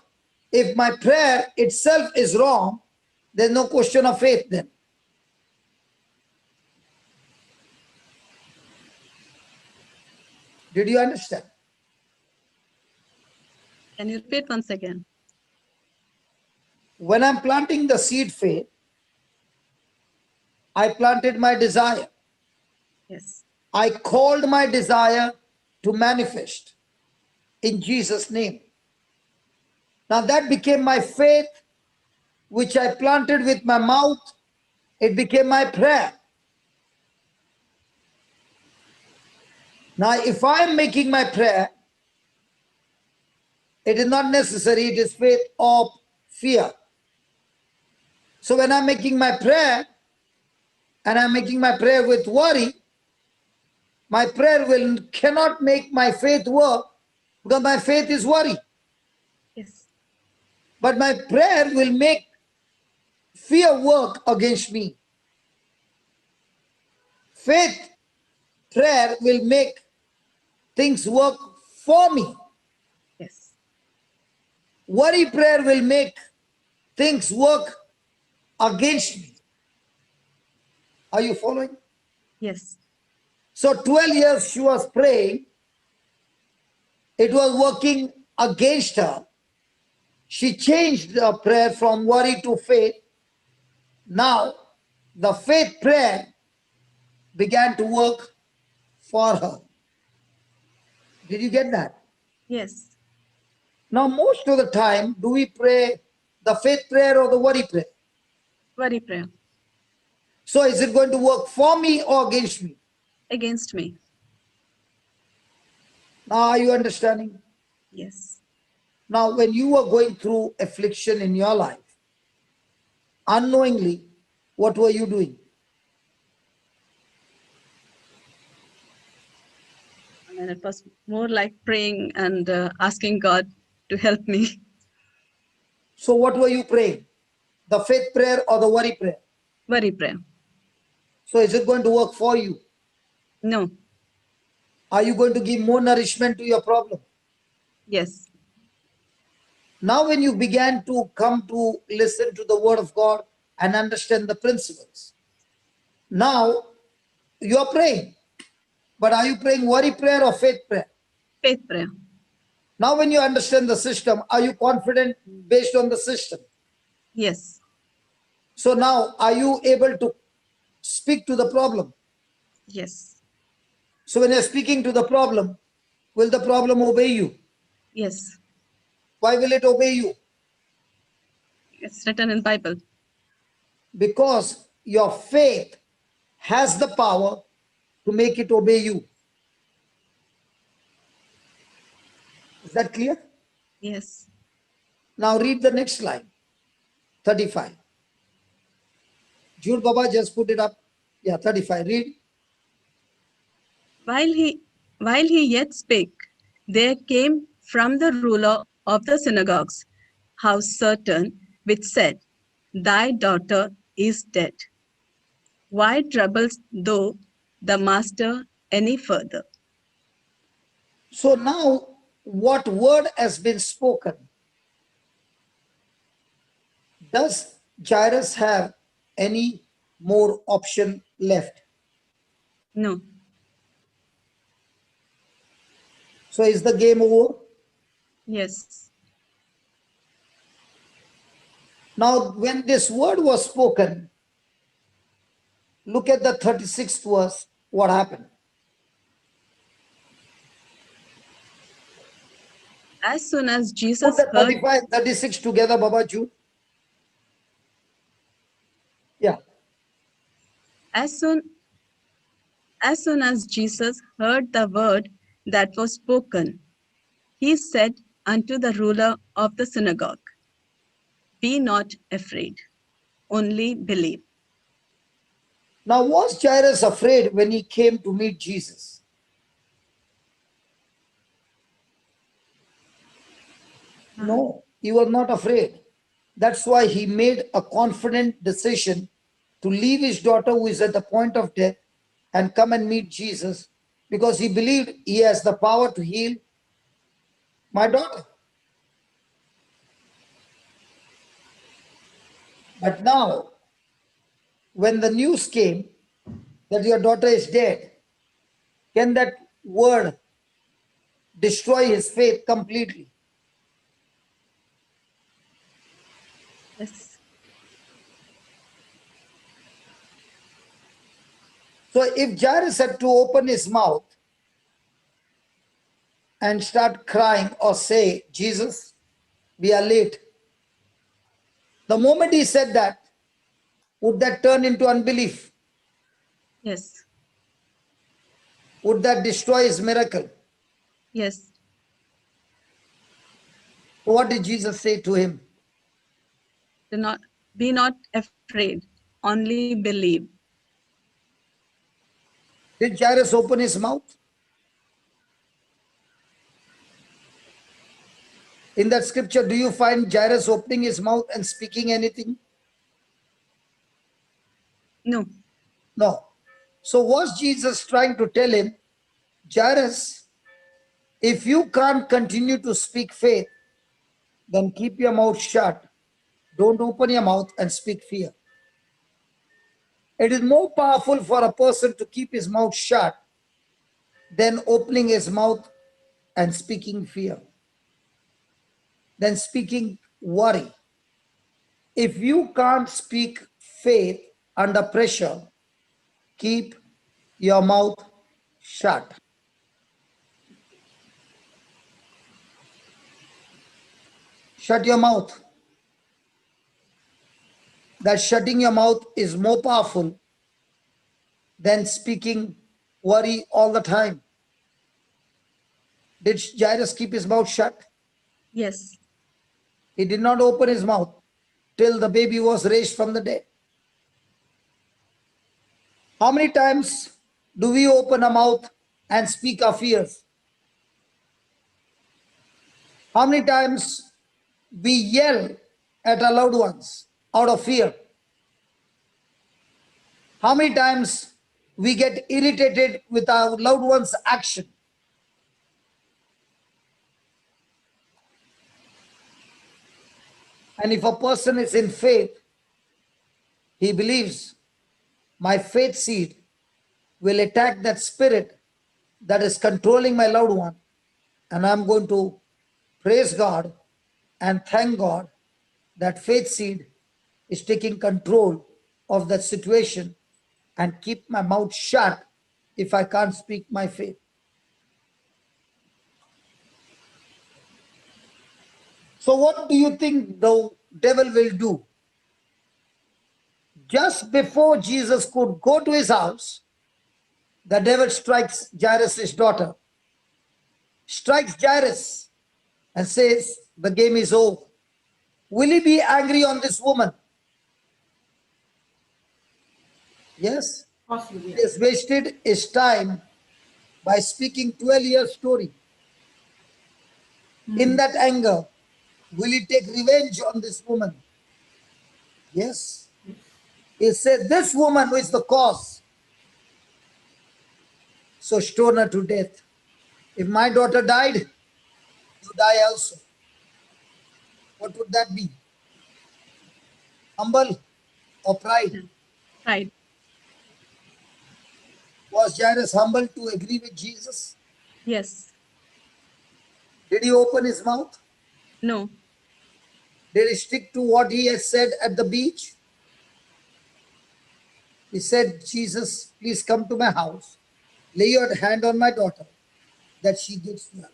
if my prayer itself is wrong, there's no question of faith then. Did you understand? Can you repeat once again? When I'm planting the seed faith, I planted my desire. Yes, I called my desire to manifest in Jesus' name. Now that became my faith, which I planted with my mouth. It became my prayer. Now, if I'm making my prayer, it is not necessary, it is faith of fear. So when I'm making my prayer, and I'm making my prayer with worry, my prayer cannot make my faith work because my faith is worry. yes, But my prayer will make fear work against me. Faith prayer will make things work for me. yes, Worry prayer will make things work against me. Are you following? Yes. So 12 years she was praying. It was working against her. She changed the prayer from worry to faith. Now the faith prayer began to work for her. Did you get that? Yes. Now most of the time, do we pray the faith prayer or the worry prayer? Worry prayer. So is it going to work for me or against me? Against me. Now are you understanding? Yes. Now when you were going through affliction in your life, unknowingly, what were you doing? And it was more like praying and asking God to help me. So what were you praying? The faith prayer or the worry prayer? Worry prayer. So is it going to work for you? No. Are you going to give more nourishment to your problem? Yes. Now when you began to come to listen to the word of God and understand the principles, now you are praying. But are you praying worry prayer or faith prayer? Faith prayer. Now when you understand the system, are you confident based on the system? Yes. So now are you able to speak to the problem? Yes. So when you're speaking to the problem, will the problem obey you? Yes. Why will it obey you? It's written in Bible. Because your faith has the power to make it obey you. Is that clear? Yes. Now read the next line, 35. Jude Baba just put it up. Yeah, 35. Read. While he yet spake, there came from the ruler of the synagogues house certain which said, Thy daughter is dead. Why troubles thou the master any further? So now what word has been spoken? Does Jairus have any more option left? No. So is the game over? Yes. Now when this word was spoken, look at the 36th verse, what happened? As soon as Put Jesus the heard, 35, 36 together, Baba Jude. Yeah. as soon as Jesus heard the word that was spoken, he said unto the ruler of the synagogue, Be not afraid, only believe. Now was Jairus afraid when he came to meet Jesus? No, he was not afraid. That's why he made a confident decision to leave his daughter who is at the point of death and come and meet Jesus, because he believed he has the power to heal my daughter. But now, when the news came that your daughter is dead, can that word destroy his faith completely? Yes. So if Jairus had to open his mouth and start crying or say, Jesus, we are late. The moment he said that, would that turn into unbelief? Yes. Would that destroy his miracle? Yes. What did Jesus say to him? Be not afraid, only believe. Did Jairus open his mouth? In that scripture, do you find Jairus opening his mouth and speaking anything? No. No. So was Jesus trying to tell him, Jairus, if you can't continue to speak faith, then keep your mouth shut. Don't open your mouth and speak fear. It is more powerful for a person to keep his mouth shut than opening his mouth and speaking fear, than speaking worry. If you can't speak faith under pressure, keep your mouth shut. Shut your mouth. That shutting your mouth is more powerful than speaking worry all the time. Did Jairus keep his mouth shut? Yes. He did not open his mouth till the baby was raised from the dead. How many times do we open our mouth and speak our fears? How many times we yell at our loved ones out of fear? How many times we get irritated with our loved one's action? And if a person is in faith, he believes my faith seed will attack that spirit that is controlling my loved one, and I'm going to praise God and thank God that faith seed is taking control of that situation, and keep my mouth shut if I can't speak my faith. So what do you think the devil will do? Just before Jesus could go to his house, the devil strikes Jairus' daughter, strikes Jairus and says, the game is over. Will he be angry on this woman? Yes. Possibly. He has wasted his time by speaking 12 years story. In that anger, will he take revenge on this woman? Yes. He said, this woman who is the cause, so stone her to death. If my daughter died, you die also. What would that be? Humble or pride? Pride. Was Jairus humble to agree with Jesus? Yes. Did he open his mouth? No. Did he stick to what he had said at the beach? He said, Jesus, please come to my house. Lay your hand on my daughter that she gets well.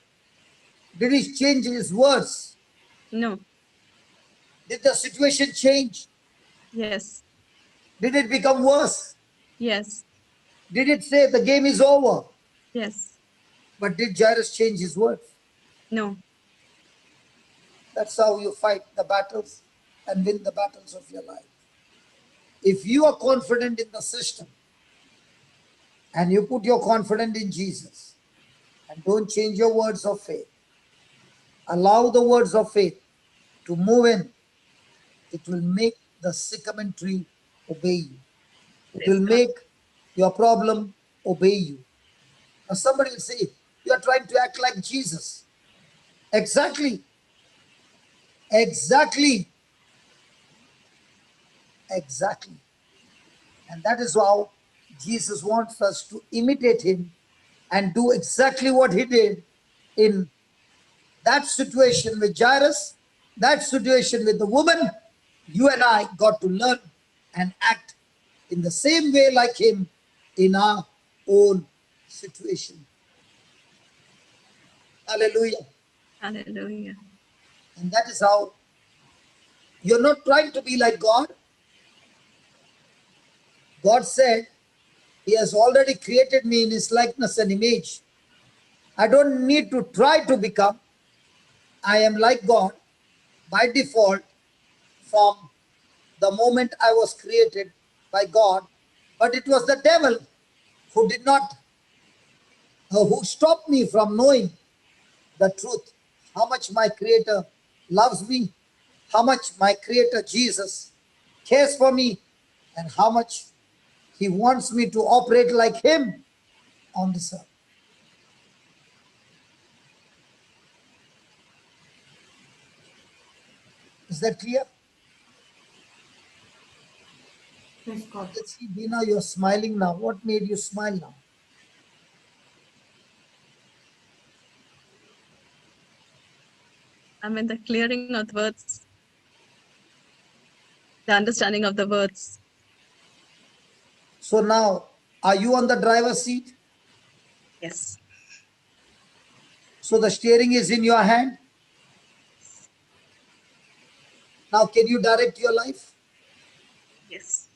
Did he change his words? No. Did the situation change? Yes. Did it become worse? Yes. Did it say the game is over? Yes. But did Jairus change his words? No. That's how you fight the battles and win the battles of your life. If you are confident in the system and you put your confidence in Jesus and don't change your words of faith, allow the words of faith to move in, it will make the sycamore tree obey you. It will make your problem obey you. Now somebody will say, you are trying to act like Jesus. Exactly. Exactly. Exactly. And that is how Jesus wants us to imitate him and do exactly what he did in that situation with Jairus, that situation with the woman. You and I got to learn and act in the same way like him in our own situation. Hallelujah. Hallelujah. And that is how you're not trying to be like God. God said, he has already created me in his likeness and image. I don't need to try to become. I am like God by default from the moment I was created by God. But it was the devil who did not, who stopped me from knowing the truth. How much my Creator loves me, how much my Creator Jesus cares for me, and how much he wants me to operate like him on this earth. Is that clear? Praise God. Let's see, Dina, you're smiling now. What made you smile now? I mean, the clearing of the words, the understanding of the words. So now, are you on the driver's seat? Yes. So the steering is in your hand? Now, can you direct your life? Yes.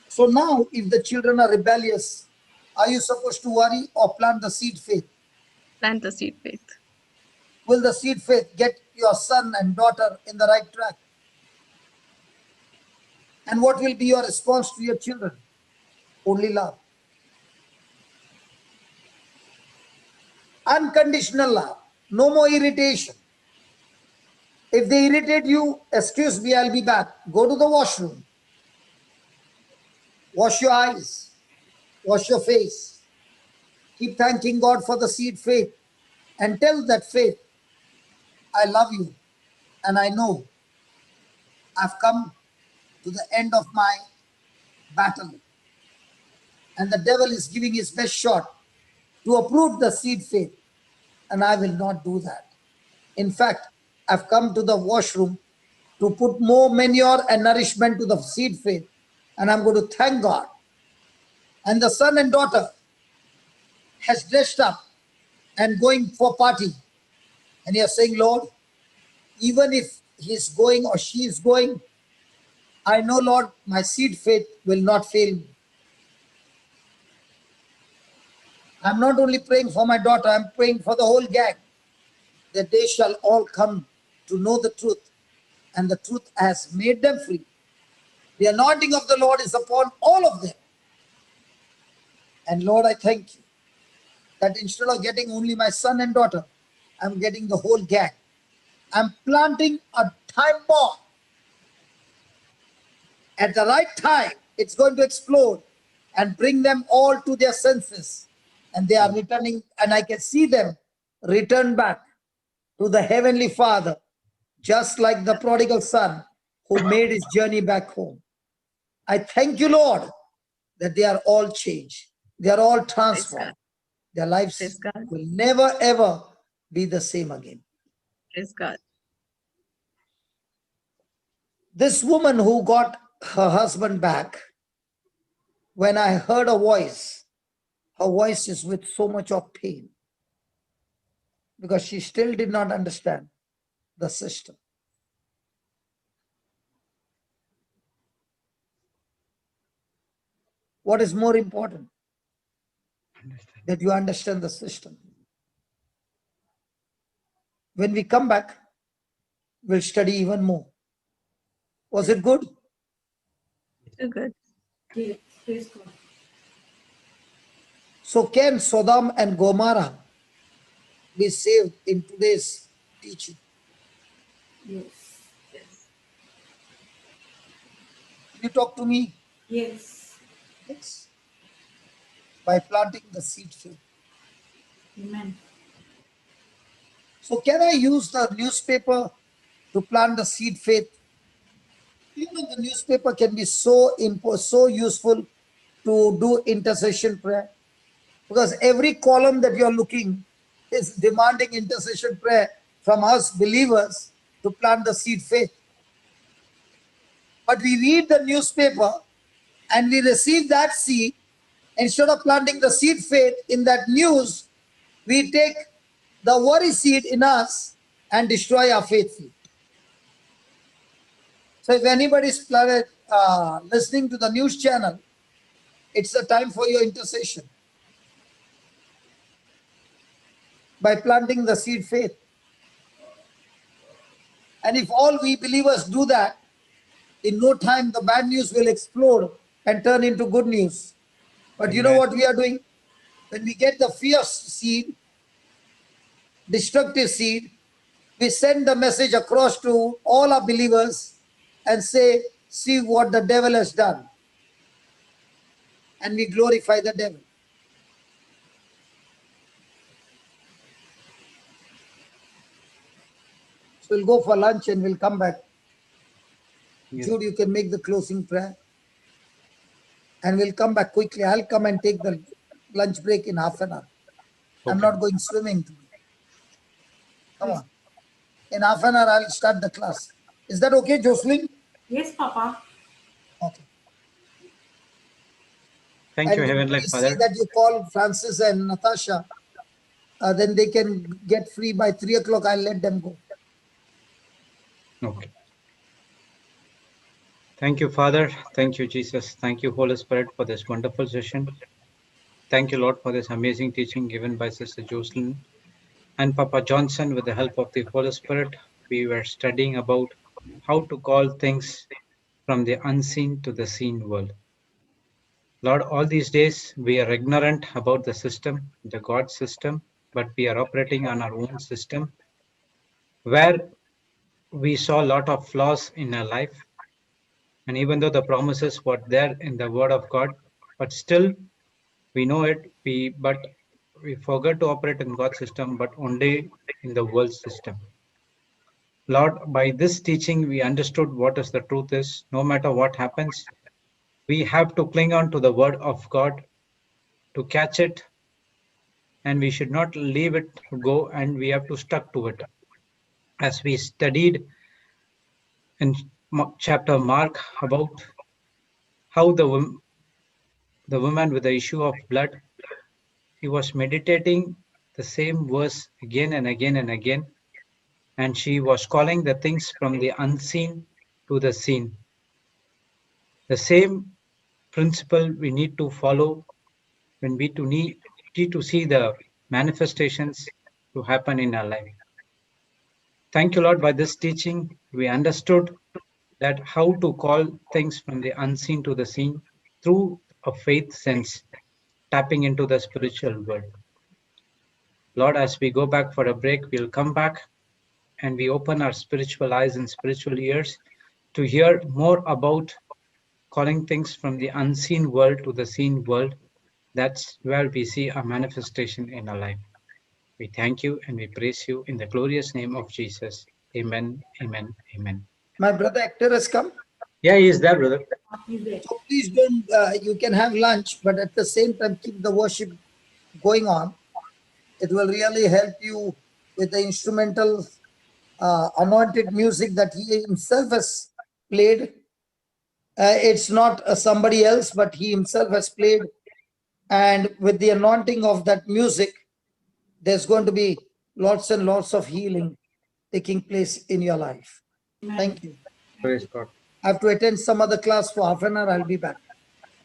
So now, if the children are rebellious, are you supposed to worry or plant the seed faith? Plant the seed faith. Will the seed faith get your son and daughter in the right track? And what will be your response to your children? Only love. Unconditional love. No more irritation. If they irritate you, excuse me, I'll be back. Go to the washroom. Wash your eyes. Wash your face. Keep thanking God for the seed faith. And tell that faith, I love you. And I know I've come to the end of my battle. And the devil is giving his best shot to uproot the seed faith. And I will not do that. In fact, I've come to the washroom to put more manure and nourishment to the seed faith. And I'm going to thank God. And the son and daughter has dressed up and going for party. And you're saying, Lord, even if he's going or she is going, I know, Lord, my seed faith will not fail me. I'm not only praying for my daughter, I'm praying for the whole gang, that they shall all come to know the truth, and the truth has made them free. The anointing of the Lord is upon all of them. And Lord, I thank you that instead of getting only my son and daughter, I'm getting the whole gang. I'm planting a time bomb. At the right time, it's going to explode and bring them all to their senses. And they are returning, and I can see them return back to the Heavenly Father, just like the prodigal son who made his journey back home. I thank you, Lord, that they are all changed. They are all transformed. Their lives Praise God. will never, ever be the same again. Praise God. This woman who got her husband back, when I heard a voice, her voice is with so much of pain because she still did not understand the system. What is more important? That you understand the system. When we come back, we'll study even more. Was it good? Too good. Yes, praise God. So can Sodom and Gomorrah be saved in today's teaching? Yes. Can you talk to me? Yes. Yes. By planting the seed faith. Amen. So can I use the newspaper to plant the seed faith? You know, the newspaper can be so useful to do intercession prayer, because every column that you're looking is demanding intercession prayer from us believers to plant the seed faith. But we read the newspaper and we receive that seed. Instead of planting the seed faith in that news, we take the worry seed in us and destroy our faith seed. So if anybody is listening to the news channel, it's the time for your intercession by planting the seed faith. And if all we believers do that, in no time the bad news will explode and turn into good news. But you know what we are doing? When we get the fierce seed, destructive seed, we send the message across to all our believers and say, see what the devil has done. And we glorify the devil. So we'll go for lunch and we'll come back Jude, you can make the closing prayer. And we'll come back quickly. I'll come and take the lunch break in half an hour. I'm Okay. not going swimming today. Come on. In half an hour, I'll start the class. Is that okay, Jocelyn? Yes, Papa. Okay. Thank And you, Heavenly please see Father. that you call Francis and Natasha. Then they can get free by 3 o'clock. I'll let them go. Okay. Thank you, Father. Thank you, Jesus. Thank you, Holy Spirit, for this wonderful session. Thank you, Lord, for this amazing teaching given by Sister Jocelyn and Papa Johnson. With the help of the Holy Spirit, we were studying about how to call things from the unseen to the seen world. Lord, all these days we are ignorant about the system, the God system, but we are operating on our own system where we saw a lot of flaws in our life. And even though the promises were there in the Word of God, but still we know it, but we forgot to operate in God's system, but only in the world system. Lord, by this teaching, we understood what is the truth is. No matter what happens, we have to cling on to the Word of God to catch it, and we should not leave it go, and we have to stuck to it. As we studied in chapter Mark about how the woman with the issue of blood, she was meditating the same verse again and again and again, and she was calling the things from the unseen to the seen. The same principle we need to follow when we need to see the manifestations to happen in our life. Thank you, Lord. By this teaching, we understood that how to call things from the unseen to the seen through a faith sense, tapping into the spiritual world. Lord, as we go back for a break, we'll come back and we open our spiritual eyes and spiritual ears to hear more about calling things from the unseen world to the seen world. That's where we see a manifestation in our life. We thank you and we praise you in the glorious name of Jesus. Amen, amen, amen. My brother actor has come. Yeah, he is there, brother. He's there. So please don't, you can have lunch, but at the same time, keep the worship going on. It will really help you with the instrumental anointed music that he himself has played. It's not somebody else, but he himself has played. And with the anointing of that music, there's going to be lots and lots of healing taking place in your life. Amen. Thank you. Praise God. I have to attend some other class for half an hour. I'll be back.